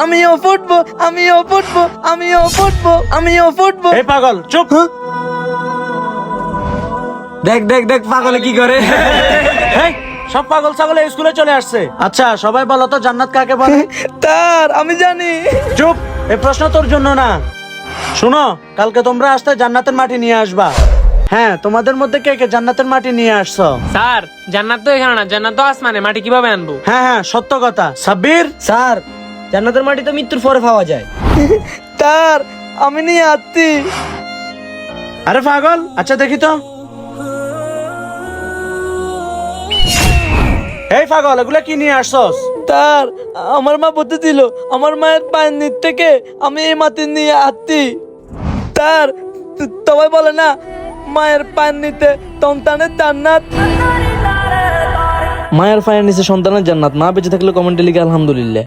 আমিও ফুটবো, আমিও ফুটবো, আমিও ফুটবো, আমিও ফুটবো। এই পাগল চুপ। দেখ দেখ দেখ পাগলে কি করে। এই, সব পাগল ছাগল এই স্কুলে চলে আসছে। আচ্ছা সবাই বলো তো জান্নাত কাকে বলে? স্যার আমি জানি। চুপ, এই প্রশ্ন তোর জন্য না। শুনো, কালকে তোমরা আসতে জান্নাতের মাটি নিয়ে আসবা। হ্যাঁ, তোমাদের মধ্যে কে কে জান্নাতের মাটি নিয়ে আসছো? স্যার জান্নাত তো এখানে না, জান্নাত তো আসমানে, মাটি কিভাবে আনবো? হ্যাঁ হ্যাঁ, সত্য কথা। সাব্বির, স্যার জান্নাতের মাটি তো মৃত্যুর পরে পাওয়া যায়। স্যার আমি নিয়ে আসছি। আরে পাগল, আচ্ছা দেখি তো। এই পাগল, এগুলা কি নিয়ে আসছস? স্যার আমার মা বলতেছিল আমার মায়ের পায়ের নিচ থেকে আমি এই মাটি নিয়ে আসছি। স্যার সবাই বলে না মায়ের পায়ের নিচে সন্তানের জান্নাত। মায়ের পায়ের নিচে সন্তানের জান্নাত। মা বেঁচে থাকলে কমেন্টে লিখে আলহামদুলিল্লাহ।